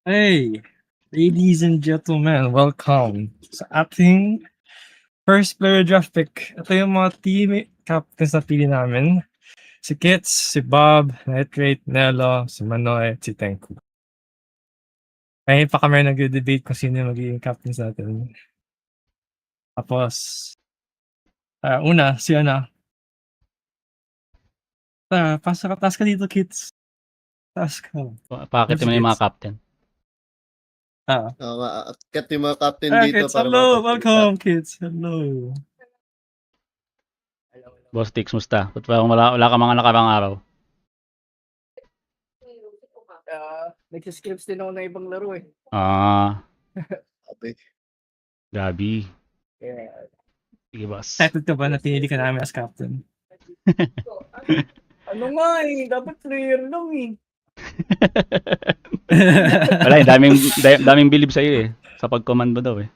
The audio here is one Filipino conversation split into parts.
Hey, ladies and gentlemen, welcome sa ating first player draft pick. Ito yung mga team captains na pili namin. Si Kits, si Bob, Nitrate, Nelo, si Manoy, at si Tenku. Ngayon pa kami nag-debate kung sino yung magiging captains natin. Tapos, una, si Ana. Pasok ka, taas ka dito, Kits. Taas ka. Pakit mo na yung mga captain. Oo nga, akyat yung mga captain dito Kits, para hello! makapagsalita. Welcome, Kits. Hello. Boss Tix, musta? Ba't parang wala ka mga nakarang araw? Nagsiskips din ako ng ibang laro eh. Sabi, Gabi. Yeah. Sige, boss. Excited ka ba na pinili ka namin as captain? Ano nga eh, dapat player lang eh. Wala, daming bilib sa'yo eh. Sa pag-commando daw eh.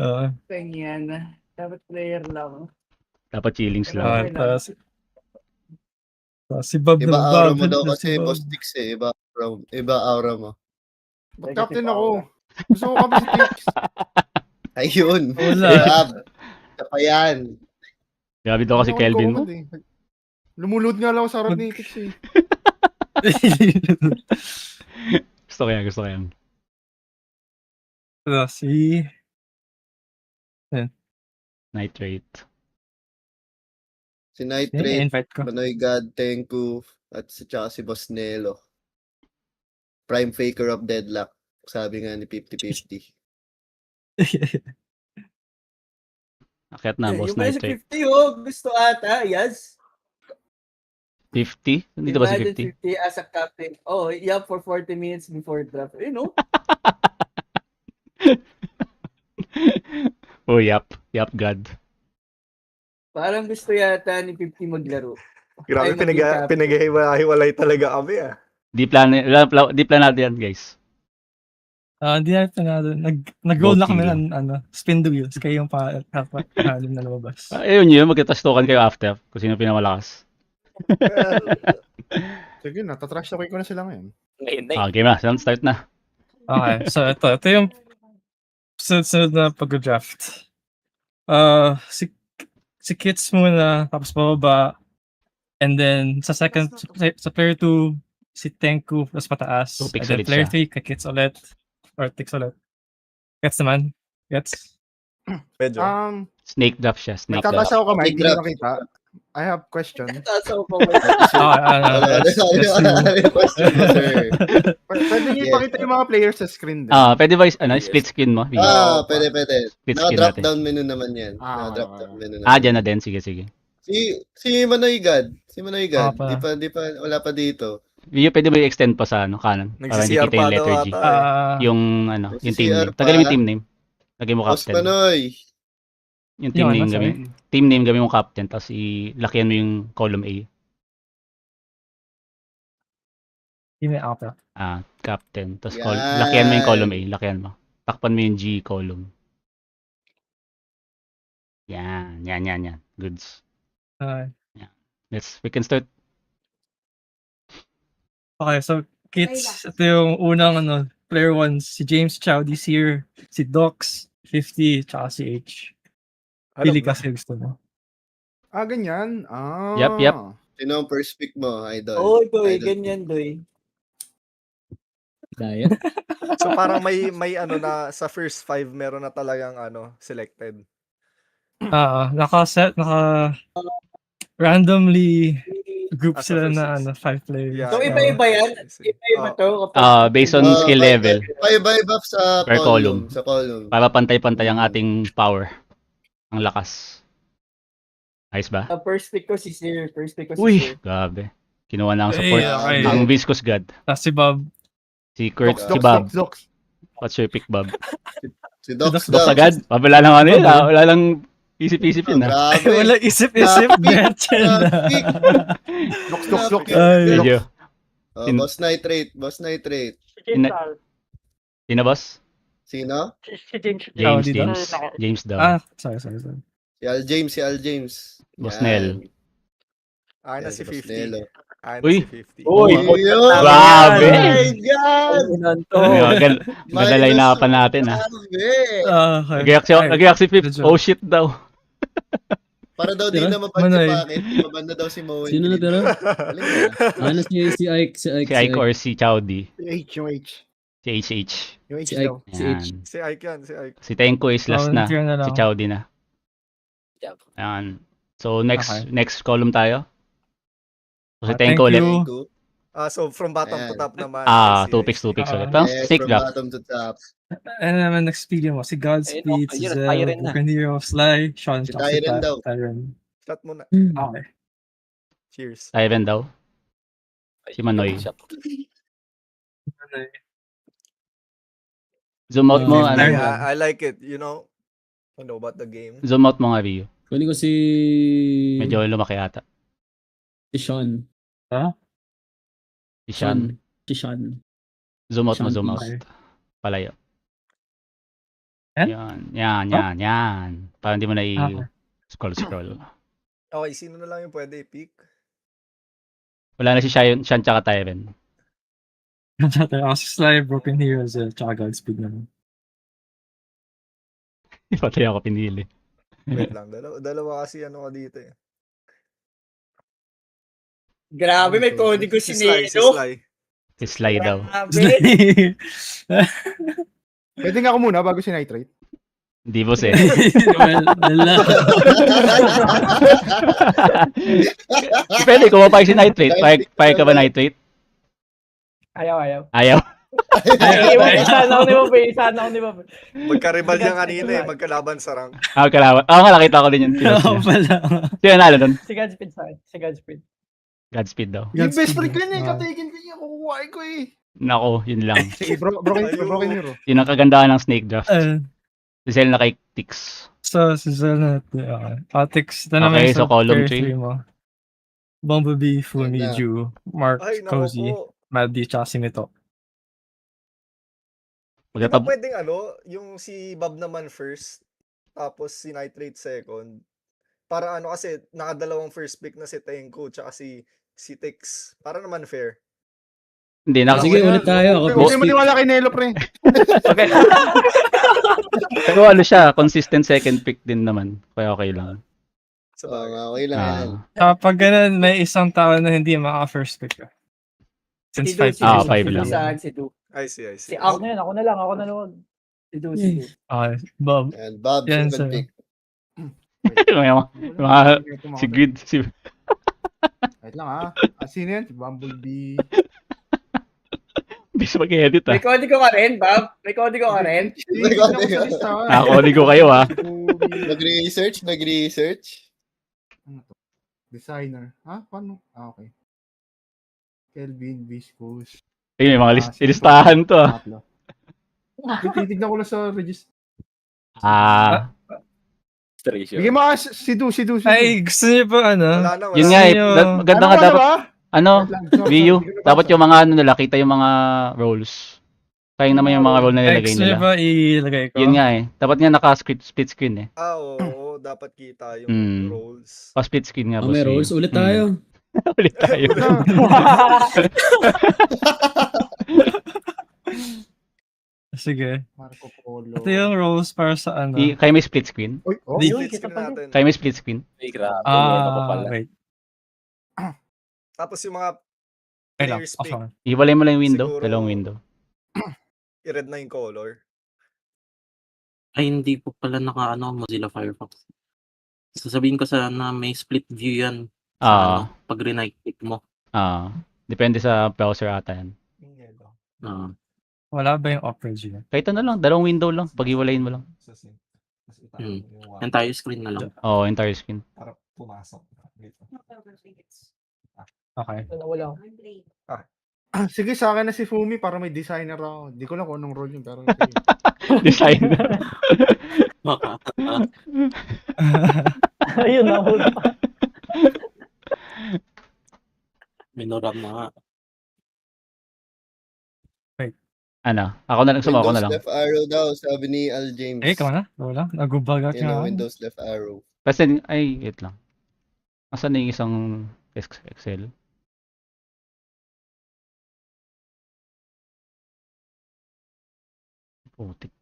Oo. Ganyan. Dapat player lang. Dapat chillings lang. Okay lang. Si Bob iba na aura Bob. mo daw Si kasi, Bob. Boss Tix eh. Iba aura mo. Negative Captain aura. ako. Gusto ko kami si Tix. Ayun. Wala. Bob. Isa pa yan. Gabi daw kasi Kelvin mo. Lumulod nga lang ako sa harap ni Tix eh. Gusto ko yan. Si Nitrate. Si Nitrate, invite ko. Manoy God, Tenku, at tsaka si Boss Nelo. Prime faker of deadlock. Sabi nga ni 50-50. Akyat na, boss Yung pala si Nitrate. 50 oh, gusto ata, yes. 50? Dito ba si Imagine 50? 50 as a captain. Oh, yeah, for 40 minutes before draft. You know? Oh, yap God. Parang gusto yata ni 50 maglaro. Grabe, Ay, maging captain. pinag-hiwalay talaga kami ah. Di planado yan, guys. Hindi natin nag-roll na Voting kami lang. ng spin the wheels. Kayo yung halim na lumabas. Ayun yun, magkatastokan kayo after kung sino pinamalakas. Sige, natatrash talking ko na sila ngayon. Game na, start na. Okay, so ito yung sunod na pag-draft. Si Kits muna, tapos bababa. And then sa second, sa player 2, si Tenku, tapos pataas. So, picks And then ulit player siya. 3, kay Kits ulit. Or Tix ulit. Gets naman? Gets? Medyo. Snake draft siya, snake Nagtataas draft. ako kamay, hindi Draft. ko nakita. I have question. Taas ako pa. Question mo, sir. Pwede niyo Yes. ipakita yung mga players sa screen din. Pwede ba split screen mo? Pwede. Split screen Naka-drop natin. down menu naman yan. Ah, Naka-drop down menu naman. Dyan na din, sige. Si Manoy God. Pa. Di pa, wala pa dito. Video pwede ba i-extend pa sa kanan? Para hindi Nagsi-CR kita yung pa letter daw G. ata. Yung yung team Nagsi-CR name. Tagalin mo pa. yung team name. Lagay mo Boss captain. Manoy. Yung team Yung name ano, gawin. Team name gawin mo captain, tapos ilakyan mo yung column A. Hindi ako pa. Captain. Tapos Yan. lakyan mo yung column A. Lakyan mo. Takpan mo yung G column. Yan. Goods. We can start. Okay, so Kits, ito yung unang player 1, si James Chow this year, si Docs, 50, tsaka si H. Pili kasi gusto mo. Ganyan. Yep. Sino ang first pick mo, idol? Oh, Doy, Idol. ganyan, Doy. So parang may na sa first 5 meron na talagang selected. Naka randomly group As a sila first na six. 5 players. Yeah. So, iba-iba yan? I see. Iba-iba to? Based on skill level. Iba-iba sa Per column. Sa column. Para pantay-pantay ang ating power. Ang lakas. Ayos ba? First pick ko si Sir. Uy! Grabe. Kinuha na ang support. okay. Ang Viscous God. Si Bob. Si Kurt. Docs, Si Bob. Docs. What's your pick, Bob? Si Docs Docs daw. agad? Wala lang ano yun. Wala lang isip-isip yun. Grabe. Wala isip-isip. Gretchen na. Docs. Ay, Medyo. Boss Nitrate. Sino, boss? Sino? James. dito? James daw. Sorry. Si Al James. Boss Yan. Nel. Na Yan, si Boss 50. Nelo. Uy. si 50. Uy, Yun! Grabe! Oh my God! Madalay na pa natin ah. Grabe! Nag-react si Pip. Medyo. Oh shit daw. Para daw di Tira? na mapan si Manoy. Bakit, ibaban na daw si Moen. Sino na tira? Galing na. Ano si Ike, si Ike, Si Ike or si Chowdy. Yung H. Si HH. Yung H Si Ike, daw. si H. Ayan. Si Ike yan, si Ike. Si Tenko is last na. Volunteer na lang. Si Chowdy na. Ayan. So Okay. next column tayo. So si Thank Tenko ulit. you. Thank you. So from bottom to Ayan. top naman. si 2 picks Ike. ulit. Ah. Well, Yes, snake from draft. bottom to top. Ano naman next video mo? Si Godspeed, Ayun, si yun, Zell, Tyren na. Broken Hero, Sly, Sean, Si tsaka si Tyren daw. Tyren. Shot mo na. Okay. Cheers. Ivan daw. Si Manoy. Zoom out mo. Ah, Ano? Tyren. I like it, you know. I know about the game. Zoom out mo nga, Rio. Kunin ko si... Medyo lumaki ata. Si Sean. Si Sean. Si Sean. Zoom out mo, Sean zoom out. Okay. Palayo. Yan? Yan. Para hindi mo na Okay. scroll. Okay, sino na lang yung pwede i-pick? Wala na si Sean tsaka Tyren. Ako si Sly, Broken Hero, Zell, tsaka Godspeed naman. Patay ako pinili. Wait lang, dalawa kasi ano ka dito eh. Grabe, may kodigo si Sly, si Nelo. Sly. Si Sly daw. Grabe. Pwede nga ako muna bago si Nitrate. Hindi boss eh. Well, wala. Pwede, kung mapayag si Nitrate. Payag ka ba Nitrate? Ayaw. Ayaw. Sana ako ni Bob. Magka-rival niya kanina eh, magkalaban sa rank. Kalaban. Oo nga, nakita ko din yun. Oo pala. Sino nalo nun? Si Godspeed sa akin. Si Godspeed. Godspeed daw. Yung best friend ko yun eh, Ah. katayin ko niya, kukuhain ko eh. Nako, yun lang. Sige, broken hero. Yun ang kagandahan ng Snake Draft. Uh, Si Zell na kay Tix. so, si Zell na. Atix, ito naman Okay, so column pair 3. three mo. Bumblebee, Fumi, Ganda. Ju, Mark, Ay, naku Cozy, po. Maddie, tsaka si Nito. Di ba pwedeng yung si Bob naman first, tapos si Nitrate second? Para kasi nakadalawang first pick na si Tenko tsaka si Tix. Para naman fair. Hindi, Sige, ulit tayo. Ako, Huwag kayo maniwala kay Nelo, pre. Pero siya, consistent second pick din naman. Kaya okay lang. So, Okay lang yan. Kapag ganun, may isang tao na hindi maka-first pick ka. Since 5 five lang. Sa akin, si Du. I see. Si ako na yun, ako na lang. Si Du. Okay, Bob. And Bob, Yan, second sir. pick. Si Grid, si... Wait lang ha. Sino yan? Si Bumblebee. Hindi siya mag-edit May kodigo ka rin, Bob? May kodigo ka rin? Hindi na ako sa lista. Nakakoni ko kayo ha. Nag-research. Ano to? Designer. Ha? Paano? Okay. Kelvin, Viscous. Ay, may mga si- listahan to ah. Tatlo. Titignan ko lang sa register. Bigyan mo si Du. Ay, gusto niyo ba Wala na, wala. Yun nga eh. Sino- Maganda nga dapat. Ano? View. Hindi ko Dapat nabasa. yung mga kita yung mga roles. Kaya naman yung mga role na nilagay Gusto niyo nila. ba ilagay ko? Yun nga eh. Dapat nga split screen eh. Oo, dapat kita yung Hmm. roles. Pa-split screen nga Oh, boss. may rolls. Ulit tayo. Ulit tayo. Sige. Marco Polo. Ito yung roles para sa ano. Kayo may split screen? Uy, oh. Di- Split screen natin. Kayo may split screen? Wait. Tapos yung mga Wait lang. players pick, Iwalay mo lang yung window. Siguro- Dalawang window. i-red na yung color. Ay, hindi po pala Mozilla Firefox. Sasabihin ko sana may split view yan Ah, pag right click mo. depende sa browser ata yan. Ah. Wala ba yung Opera G? Kahit ano lang, dalawang window lang. Pag-iwalayin mo lang. Entire screen na lang. Oo, entire screen. Okay. Wala. Sige, sa akin na si Fumi para may designer ako. Hindi ko lang kung anong role yun, pero sige. Design. Baka. Ayun na, hula pa. Minoram na nga. Ano? Ako na lang, sumako na lang. Windows left arrow daw, sabi ni Al James. Ikaw na? Wala. Nagubagak Yan ang nga. Windows left arrow. Kasi, wait lang. Asan na yung isang Excel? Putik.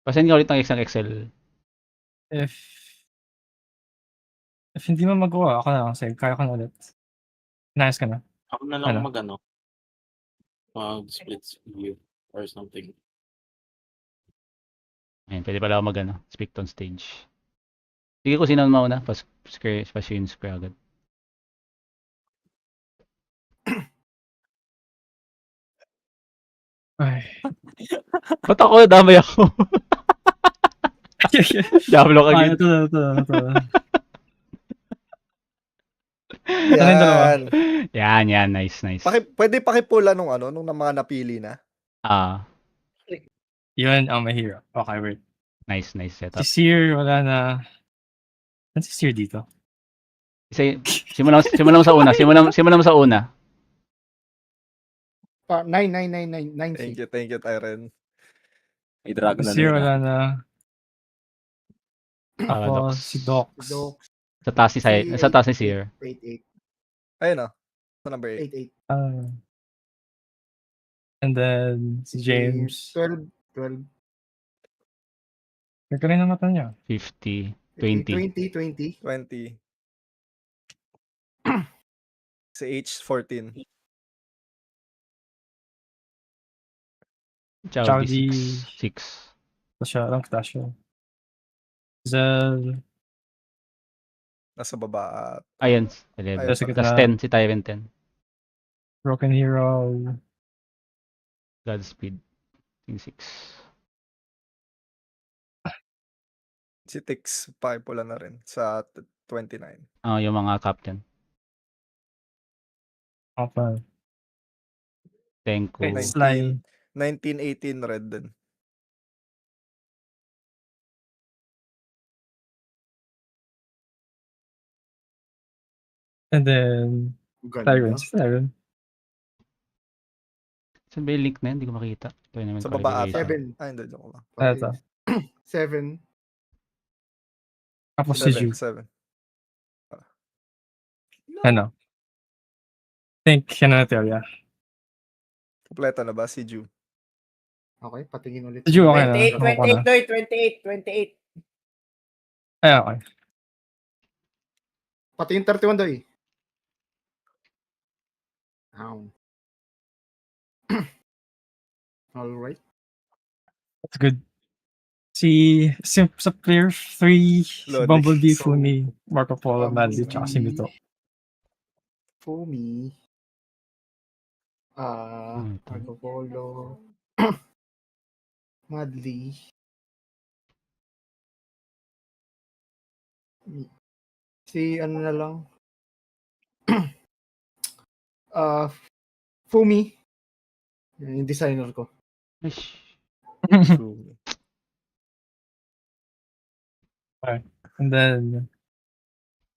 Pasin ka ulit ng Excel. If hindi mo magawa, ako na lang save. Kaya ko na ulit. Nice ka na. Ako na lang Ano? mag-split view or something. Ayun, pwede pala ako speak on stage. Sige ko sino mauna, pa-screen agad. Ay. Ba't ako? Damay ako. Diablo ka Ay, agad. ito na. Ano yung dalawa? Yan. Nice. Pwede pakipula nung mga napili na. Yun ang my hero. Okay, wait. Nice Si setup. Seer, wala na. Saan si Seer dito? Simulan mo sa una. Simulan mo sa una. 9 Thank you, Tyren. May dragon Si na Seer, nila. wala na. Paradox. Tapos si Dox. Sa taas si Seer. 8-8. Ayun sa number 8. 8-8. And then si James. 12. Nagkaroon na mata niya. 50. 20. 20. 20. Si H, 14. Chow Di 6. siya. Lang kita siya. Zel. Nasa baba. Ayun. Ayun, 11. sige, Tapos 10. Si Tyren 10. Broken Hero. Godspeed. 6. Si Tix, pakipula na rin sa 29. Yung mga captain. Opa. Tenko. Okay. Slime. 1918 red din. And then Tyron. Saan ba yung link na yun? Hindi ko makita. Tournament Sa baba ata. qualification. 7. Hindi, joke lang. Eto. 7. Tapos si Ju. 7. Ano? Think yan na teorya. Kompleto na ba si Ju? Okay, patingin ulit. Si Ju, okay na. 28, Okay na. 28. Ay, okay. Pati yung 31 daw eh. Alright. That's good. Sa player 3, si Lodi. Bumblebee, Fumi, Marco Polo, Madly, tsaka si Mito. Fumi. Ito. Marco Polo. Madly. Si ano na lang. Fumi. Yung designer ko. Ish. And then,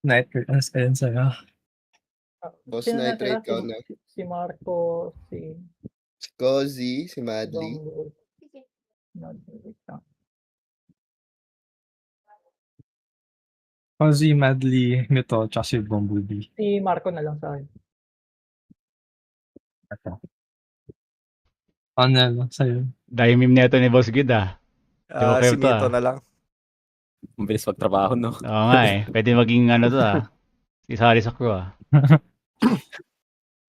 Night Ray, ano sa'yo? Boss Nitrate ka na. Si Marco, si Si Cozy, si Madly. Fuzzy, Madly, Mito, tsaka si Bumblebee. Si Marco na lang sa akin. Ito. Ano sa'yo? Dahil meme neto ni Boss Good Si Mito na lang. Ang bilis magtrabaho, no? Oo nga Pwede maging to isali sa crew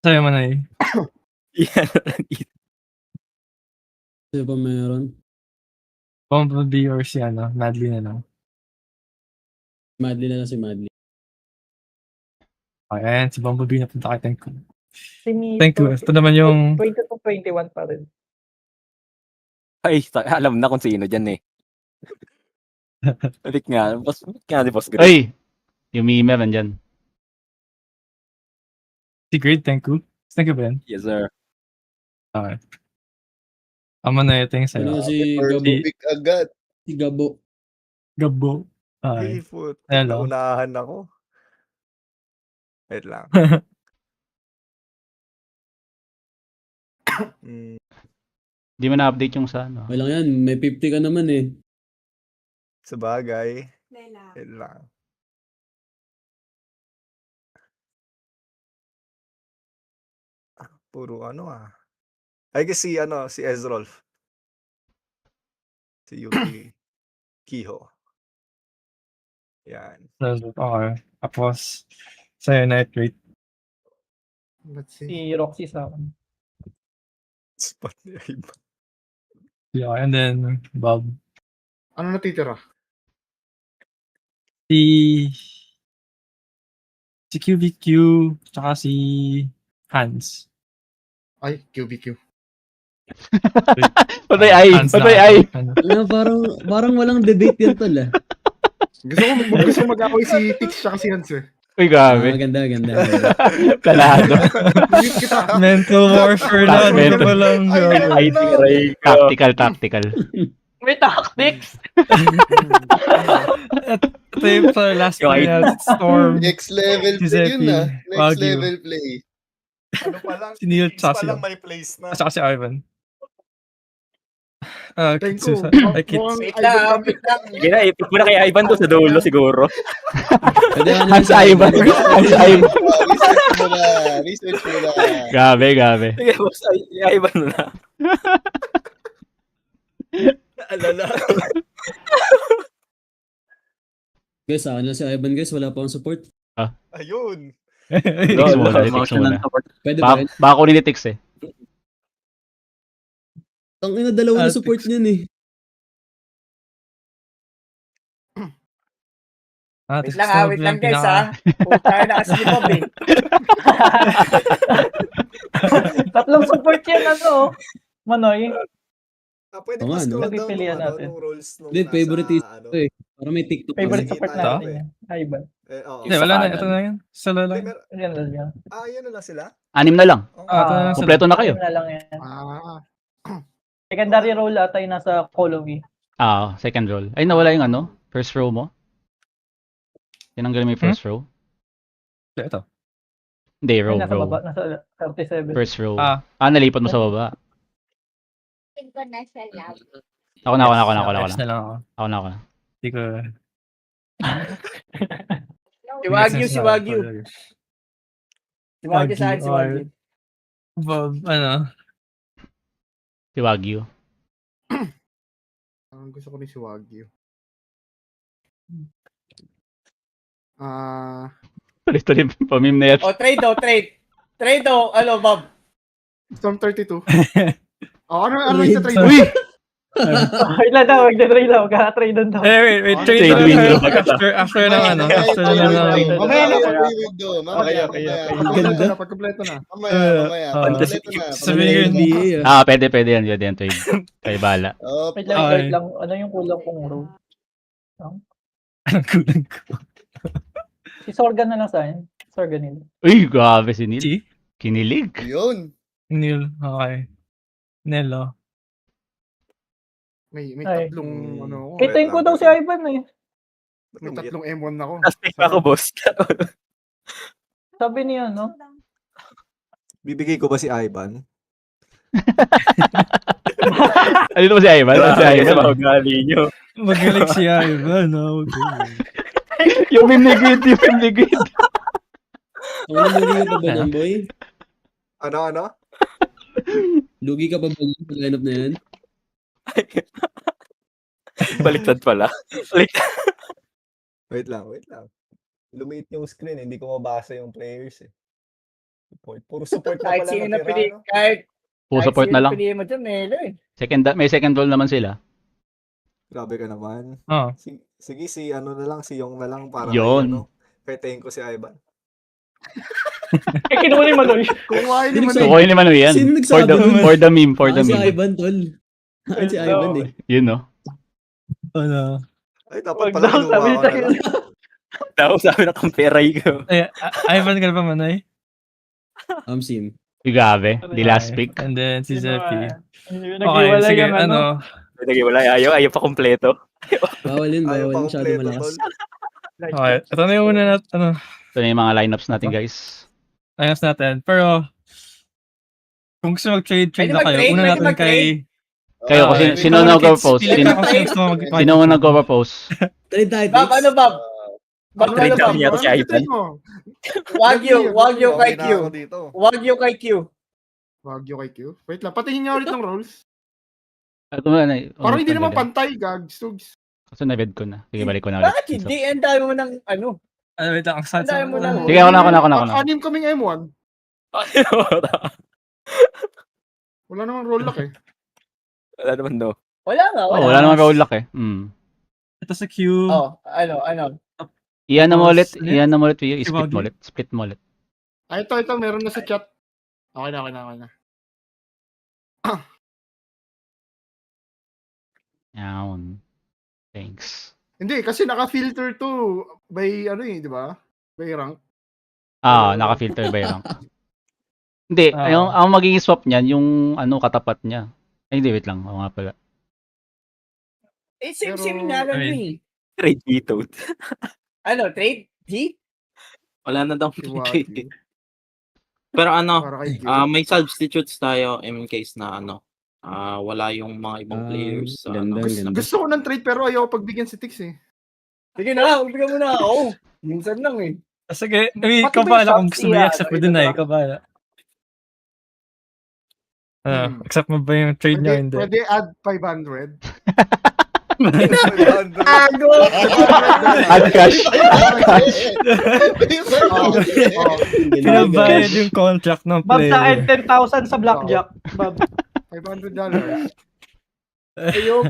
Sa'yo man ay. Yan. Sino ba meron? Bumblebee or si Madly na lang. Madly na lang si Madly. Okay, ayan, si Bumblebee na punta kay Tenku. Si Mito, Tenku, ito naman yung... 20 to 21 pa rin. Ay, alam na kung sino dyan eh. Balik nga. Boss di Boss Greg. Ay! Yung meme nandyan. Si Great Tenku. Tenku ba yan? Yes, sir. Okay. Ama na ito yung sa'yo. Ano si First Gabo? pick agad. Si Gabo. Gabo. Hey, Okay. foot. Hello. Naunahan ako. Wait lang. Di mo na-update yung sa Okay lang yan. May 50 ka naman eh. Sa bagay. Wait lang. Puro ano ah. I guess si Ezrolf. Si Yuki Kiho. Yan. Okay. Tapos, sa'yo, Nitrate. Let's see. Si Roxy sa akin. Spot ni Ivan. Yeah, and then, Bob. Ano natitira? Si QBQ, tsaka si Hans. Ay, QBQ. Patay ay! Hans Patay na- ay! ano. Ano, parang walang debate yan tol ah. Gusto ko mag-away si Tix tsaka si Hans eh. Uy, Ah, grabe. ganda. Kalado. Mute kita. Mental warfare na. Ano Mental. pa lang. Ay, Tactical. May tactics! Ito yung sa last Yung play na Storm. Next level play Giuseppe, yun ah. Next Wagyu. level play. Ano pa lang, Si Neil teams tsaka pa si- lang may place na. At saka si Ivan. Thank Kitsu. you. Ay, Kits. Mukhang Wait Ivan lang, kami. wait lang. Sige na, ipig mo na kay Ivan to sa dulo siguro. Pwede ka naman Hans sa Ivan. Hans Ivan. Research mo na. Research mo na. Grabe. Sige, boss, Ivan na. Alala. Guys, sa akin lang si Ivan guys, wala pa akong support. Ayun. Tix muna, tix Motion muna. ng support. Pwede ba rin? Baka kunin ni Tix eh. Ang ina, dalawa na support niyan eh. Wait lang guys ha. Puta na kasi ni Bob eh. Tatlong support yan ano. Manoy. Pwede Oo nga, pa scroll no? down Napipilian natin. nung roles nung Hindi, nasa, favorite is ano. ito eh. Para may TikTok. Favorite Sige, support tayo. natin yan. Ivan. Oo. Hindi, wala na. kanan. Ito na yan. Sala Hindi, lang. Yan lang yan. yan na lang sila? 6 na lang. Oo. Ito na lang. Kompleto na kayo. Na lang yan. Ah, Secondary role ata yung nasa Colomy. Second roll. Ay, nawala yung ano? First row mo? Tinanggal mo yung first row? Ito. Hindi, row. Nasa baba. Nasa 37. First row. Ah. Nalipat mo sa baba. Tingko na sa lab. Ako na. X na lang ako. Ako na. Hindi ko... Si Wagyu. Si Wagyu sa akin, si Wagyu, Wagyu. Bob, ano? Si Wagyu. ang gusto ko rin si Wagyu. Tuloy, pamim na yan. Trade. Trade ano Bob? Storm 32. Ano yung sa trade? Uy! Wait lang daw, magda-trade daw. Kaka-trade doon daw. Wait. Trade Trade window. After ng ano? After Mamaya ng... Mamaya na, Mamaya. Pagkumpleto na. Mamaya. Fantasy. Kompleto na. Sabihin NBA ah. Pwede yan. Pwede yan trade. Kayo bahala. Wait Okay. lang. Ano yung kulang kong row? Anong kulang ko? Si Sorgan na lang sa akin. Sorgan nila. Uy, grabe si Neil. Si? Kinilig. Yun. Neil. Okay. Nelo. May Ay. tatlong ano ako. Kitain ko daw si Ivan eh. May tatlong M1 ako. Tapos pick pa ako, boss. Sabi niya, no? Bibigay ko ba si Ivan? Ano ba si Ivan? Si Ivan. Sa ugali nyo. Magaling si Ivan. Yung meme ni Grid. Ano, lugi ka pa ba yan, boy? Ano? Lugi ka pa ba yan sa lineup na yan? Baliktad pala. Wait lang. Lumiit yung screen, hindi ko mabasa yung players eh. Puro support na Kahit pala sino na natira, pili, no? kahit Support na lang. pili mo dyan, Melo eh. May second roll naman sila. Grabe ka naman. Oh. Sige, si ano na lang, si Yong na lang para Yun. Petein ko si Ivan. Kinuha ni Maloy. Kumain Sino naman nagsabi? Kukuhin ni Manu yan. Sino nagsabi? For the meme. Si Ivan, tol. Si Ivan eh. Yun, no? Ano? Ay, dapat Wag pala daw, kinuha sabi ko na tayo. lang. Daw, sabi na kamperay ko. Ay, Ivan ka na ba, Manoy? Sim. Grabe. The last pick. And then si Zeppy. Okay, Naghiwalay sige, yung ano? Wala, ayaw pa kompleto. Bawal yun, Ayaw bawal pa masyado kompleto, malakas. tol. Okay, ito na yung una natin, ano, Ito na yung mga lineups natin, guys. ayos natin. Pero, kung gusto mag-trade Pwede na kayo, mag-trade, una pwede natin mag-trade. kay... Kayo, Okay, sino wait lang. nag-propose? Pili ka kung sino gusto mo mag-trade. Sino ang nag-propose? Trade tayo, Bob, Tix. ano Bob? Bob, ano Trade Bob? kami yata si Ivan. Wagyu kay Okay Q. na ako dito. Wagyu kay Q. Wagyu kay Q. Wait lang, patingin nga ulit ng rolls. Ito na, Parang hindi naman pantay, gags. Tugs. Kasi na-bed ko na. Sige, balik ko na ulit. Bakit hindi? Ang dami mo ng ano. Wait lang, Ang dami mo ng... Sige, ako na. Anim kaming M1. Wala namang roll lock eh. Wala naman, no. Wala nga, Oh, wala naman roll lock eh. Ito sa Q. Oh, ano. Iyan na mo ulit. Split? Iyan na mo ulit. Si I-split mo Wagyu? ulit. Split mo ulit. Ito, meron na sa chat. Okay na. Yan. Thanks. Hindi, kasi naka-filter to by di ba? By rank. Naka-filter by rank. Hindi, Ah. ang magiging swap niyan, yung katapat niya. Ay, hindi, wait lang. Oo nga pala. Same Pero- nga lang I mean, eh. Trade veto. Ano, trade? G? Wala na daw. Si Wagyu. Pero Para kay Q. may substitutes tayo in case na wala yung mga ibang players. ganda, ganda. Gusto ko ng trade pero ayoko pagbigyan si Tix eh. Sige na, umbigyan mo na ako. Minsan lang eh. Sige, may Pati ba kabala yung kung gusto mo Shopee, i-accept mo din ito ay, ba? kabala. Hmm. Accept mo ba yung trade niya o hindi? Pwede add 500. 500. Ago! Add cash. Pinabayad yung contract ng Bob, sa akin, player. 10,000 sa blackjack. Bob. $500. Ayok.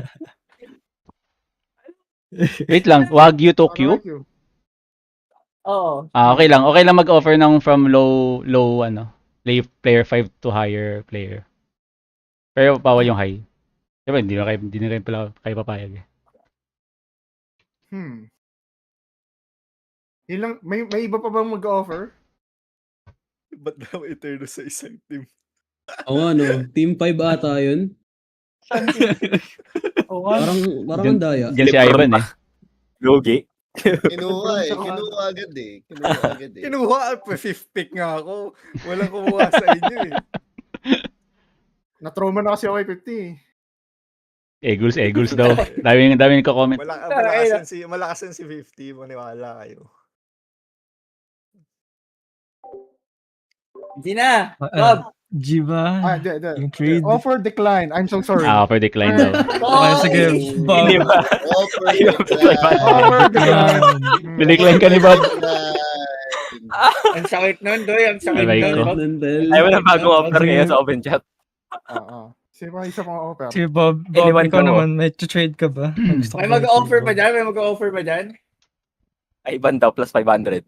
Wait lang. Wagyu to Para Q? kay Q. Oo. Okay lang. Okay lang mag-offer ng from low player 5 to higher player. Pero bawal yung high. Diba, hindi na rin pala kayo papayag eh. Yun lang, may iba pa bang mag-offer? Ba't daw Eterno sa isang team? Oo, Team 5 ata yun. Oo nga. Parang ang daya. Diyan si Ivan eh. Logi. Kinuha agad eh. Kinuha, 5th pick nga ako. Walang kumuha sa inyo eh. Na-trauma na kasi ako kay 50 eh. Eagles daw. Daming nagko-comment. Malakas yan si 50. Maniwala kayo. Hindi na. Bob. G ba? Hindi. Yung trade? Offer decline. I'm so sorry. Offer decline daw. Okay, sige. Bob. Hindi ba? Offer decline. Nilikline ka ni Bob. Ang sakit nun, Doy. Ang sakit Aray nun. ko. Bob. Ay, wala bagong offer ngayon sa open chat. Oo. Isa pang offer. Sige, Bob. Anyone Ikaw go. naman, may trade ka ba? Gusto ko May ba mag-offer i-trade, pa Bob? dyan? May mag-offer pa dyan? Ay, Ivan daw plus 500.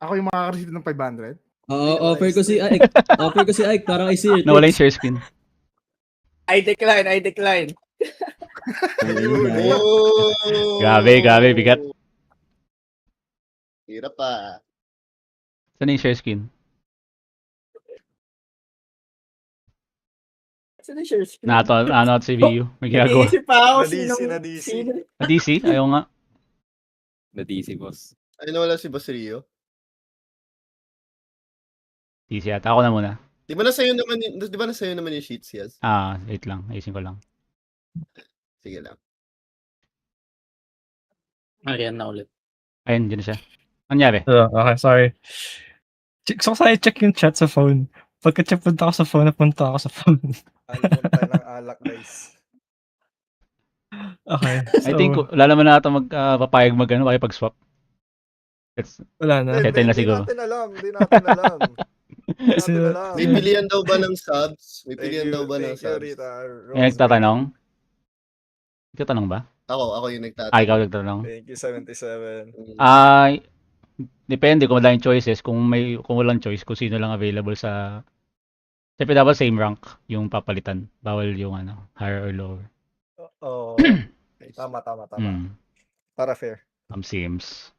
Ako yung makaka-receive ng 500. Offer ko si Ike. Parang kay Sir. Nawala yung share screen. I decline. Grabe, bigat. Hirap pa. Saan yung share screen? Saan yung share screen? Ano at CPU? May ginagawa. Nag-iisip pa ako Na DC. Na DC? Ayaw nga. Na DC, boss. Ay, nawala si Boss Rio. DC ata. Ako na muna. Di ba na sa'yo naman yung sheets, yes? Wait lang. Ayusin ko lang. Sige lang. Ayan na ulit. Ayun, dyan na siya. Anyari? Okay, sorry. Gusto ko sana i-check yung chat sa phone. Pagka-check punta ako sa phone, napunta ako sa phone. Ano tayo ng alak, guys? Okay. I think wala naman na ata papayag makipag-swap. Wala na. Settle na siguro. Hindi natin alam. May pilihan daw ba ng subs? May Thank pilihan you, daw ba ng thank you, subs? Rita. May nagtatanong? Nagtatanong ba? Ako yung nagtatanong. Ikaw nagtatanong. Thank you, 77. Depende kung wala yung choices. Kung walang choice, kung sino lang available sa... Siyempre dapat same rank yung papalitan. Bawal yung higher or lower. Oo. Tama. Para fair. Sims.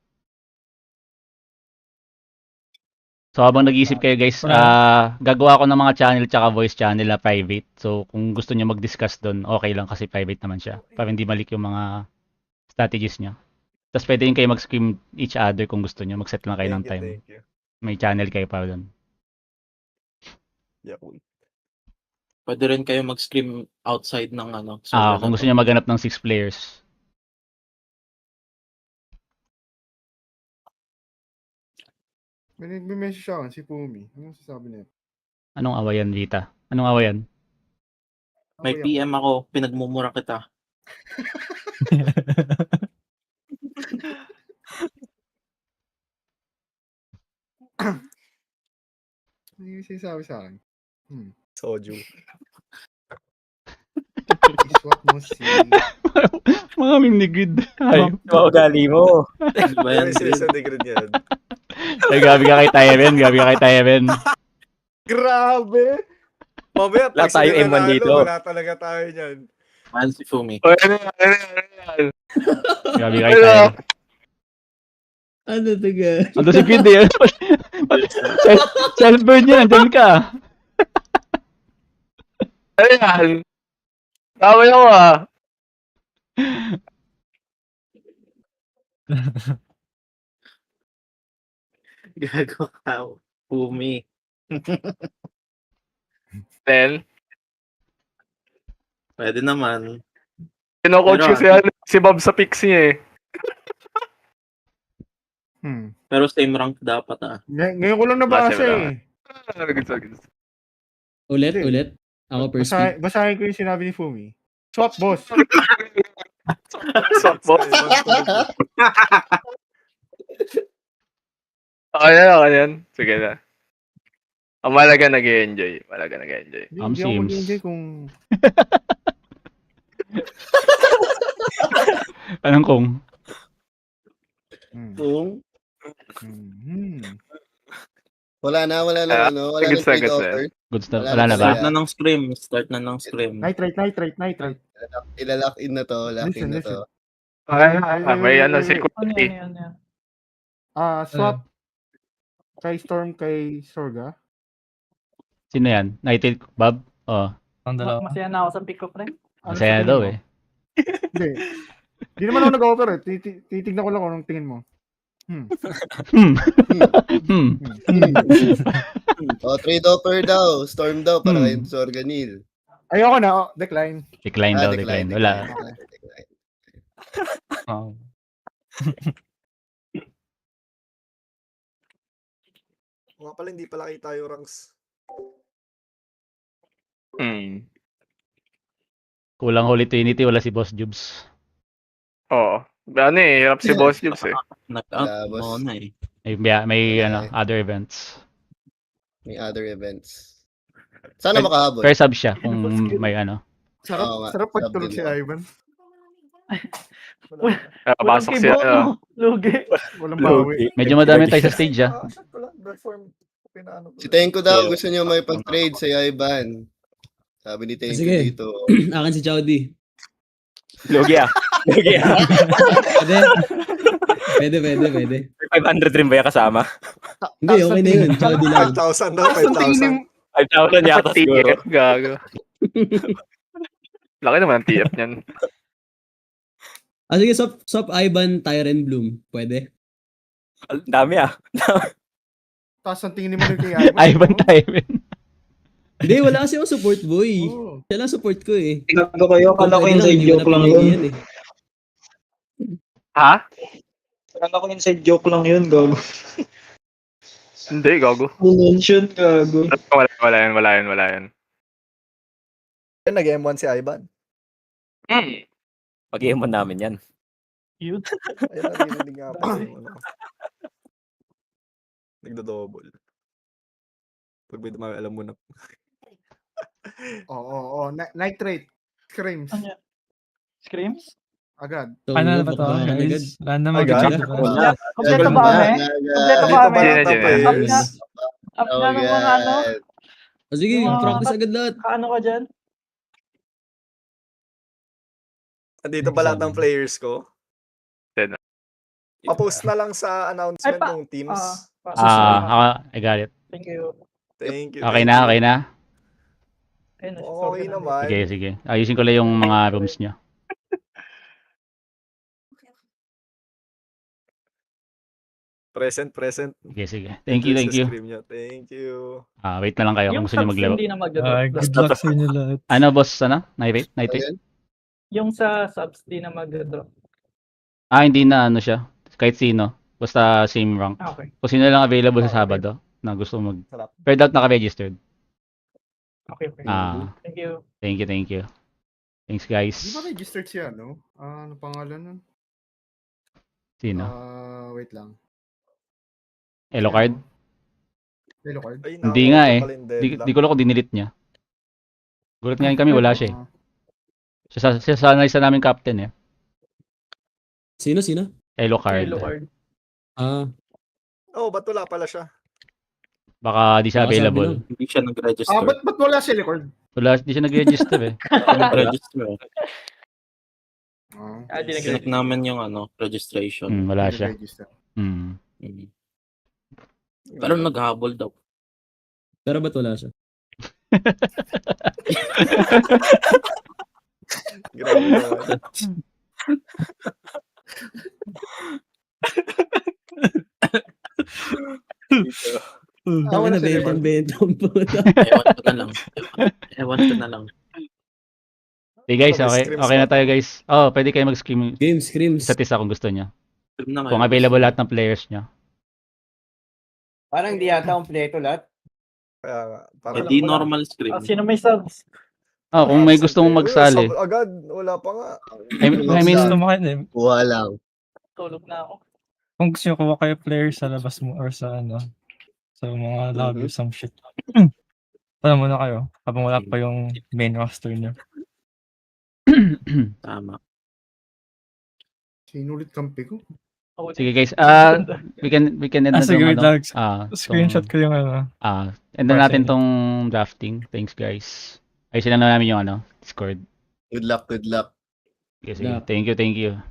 So habang nag-iisip kayo guys, gagawa ko ng mga channel tsaka voice channel na private. So kung gusto niyo mag-discuss doon, okay lang kasi private naman siya. Para hindi malik yung mga strategies niyo. Tapos pwede rin kayo mag-scream each other kung gusto niyo. Mag-set lang kayo ng time. Thank you. May channel kayo para doon. Yeah, cool. Pwede rin kayo mag-stream outside ng Kung gusto niyo maghanap ng 6 players. May message ako si Pumi. Ano sasabi niya? Anong awayan, Vita? Anong awayan? May PM ako, pinagmumura kita. Ano yung sinasabi sa akin? Soju. Iswap mo si... Mga minigrid. Ay, Mga ugali mo. Di ba yan? Ano yung sa degree yan? ay, gabi ka kay Tayeven. Gabi ka kay Tayeven. Grabe! Mamaya, Wala pag tayo sila M1 nanalo, dito. wala talaga tayo niyan. Mahal si Fumi. Gabi ka kay Tayeven. Ano taga? Ando si Quid eh. Self-burn yan. Diyan ka. Ayan. Tama ako ah. Gago ka. Fumi. Then, Pwede naman. kino-coach ko si Bob sa Pixie eh. Pero same rank dapat ah. Ngayon ko lang nabasa Base eh. Good. Ulit? Ako first pick. Basahin ko yung sinabi ni Fumi. Swap, boss. Swap boss. Okay yan. Sige na. Ang malaga nag-enjoy. Hindi ako Sims. mag-enjoy kung... Anong kung? Kung Wala na wala nang trade offer. Good stuff. Wala Wala na na ba? Start na ng scrim. Nitrate. Ilalock in na to, lock in na to. May security. Swap. Kay Storm, kay Sorga. Sino yan? Nighted Bob? Oh. Ang dalawa. Masaya na ako sa pick up rin. Masaya daw eh. Hindi. Hindi naman ako nag-offer eh. Titignan ko lang kung anong tingin mo. Trade offer daw. Storm daw para kay Sorganil. Ayoko na. Decline. Decline daw, decline. Wala. Decline. Oh. Mga pala, hindi pala kita yung ranks. Kulang Holy Trinity, wala si Boss Jubes. Oo. Ano eh, hirap si Boss Jubes eh. Nag-out mo na eh. May other events. May other events. Sana makahabol. Fair sub siya kung may ano. Sarap pagtulog si Ivan. Pasok siya. Lugi. Walang bawi. Medyo madami tayo sa stage ah. Si Tenko daw gusto niyo may pag-trade sa Ivan. Sabi ni Tenko Sige. dito. Akin si Chowdy. Lugi ah. Pwede. 500 rin ba yung kasama? Hindi, okay na yun. Chowdy lang. 5,000 daw, 5,000. 5,000 yata siguro. Gago. Laki naman ang TF niyan. Sige, swap Ivan, Tyren, Bloom. Pwede? Ang dami ah. Tapos ang tingin mo rin kay Ivan. Ivan Tyven. Hindi, wala kasi ako support boy. Oo. Siya lang support ko eh. Tingnan ko kayo, kala ko inside joke lang yun. Ha? Kala ko inside joke lang yun, gago. Hindi, gago. Mention, gago. Wala yun. Nag-M1 si Ivan. Pag-iiman namin yan. Ayun, narinig nga pa yung ano. Nagdo-double. Pag may dumami, alam mo na. Oo. Nitrate. Screams. Ano? Screams? Agad. So, Ano na ba to? baka agad. Guys? Wala na Agad? mag-check. Kompleto ba kami? Kompleto ba kami? Up na ng mga ano? Sige, practice agad lahat. Kaano ka dyan? Andito ba lahat ng players ko? Then, Pa-post na lang sa announcement Ay, ng teams. I got it. Thank you. Thank you. Okay na. Ayun na, Okay naman. Sige. Ayusin ko lang yung mga rooms nyo. Present. Sige. Thank you. Thank you. Wait na lang kayo kung Yung gusto nyo subs maglaro. hindi na mag-drop. good luck sa inyo lahat. Ano boss? Night rate? Yung sa subs di na mag-drop. Hindi na ano siya. Kahit sino. Basta same rank. Okay. Kung sino lang available sa Sabado na gusto mag... Sarap. Paired out naka-registered. Okay, okay. Thank you. Thank you, thank you. Thanks, guys. Di ba registered siya, no? Ano pangalan nun? Sino? Wait lang. Elocard? Elocard? Ay, Hindi nakakuha nga pa eh. pala yung deadlock. Di ko lang kung dinilit niya. Gulat nga kami, wala siya eh. Siya sana isa namin captain eh. Sino? Elocard. Ah, Oh, ba't wala pala siya? Baka di siya baka sabi available. lang. Hindi siya nag-register. Ba't wala si Elocard? Wala, di siya nag-register eh. Nag-register. Di Sinak namin yung registration. Wala siya. Register. Mm. Mm. Pero naghabol daw. Pero ba't wala siya? Grabe naman. Ako na bentong puta. Ewan ko na lang. Hey guys, Ano, okay, screams okay na ba? tayo guys. Oh, pwede kayo mag-scream Screams. isa't isa kung gusto niya. Scream na Kung kayo. available lahat ng players niya. Parang di yata kompleto lahat. Kaya nga, parang Hindi normal scream. Sino may subs? Oh, kung may gusto mong magsali. Sub agad, wala pa nga. I mean, Gusto mo kayo eh. Kuha lang. Tulog na ako. Kung gusto nyo kuha kayo players sa labas mo or sa sa mga lobby or some shit. Tara muna kayo habang wala pa yung main roster nyo. Tama. Sinulit kampi ko. Sige guys, we can end na Sige, wait lang. Screenshot ko yung end na natin tong drafting. Thanks guys. Ayusin na namin yung Discord. Good luck, good luck. Sige. Thank you.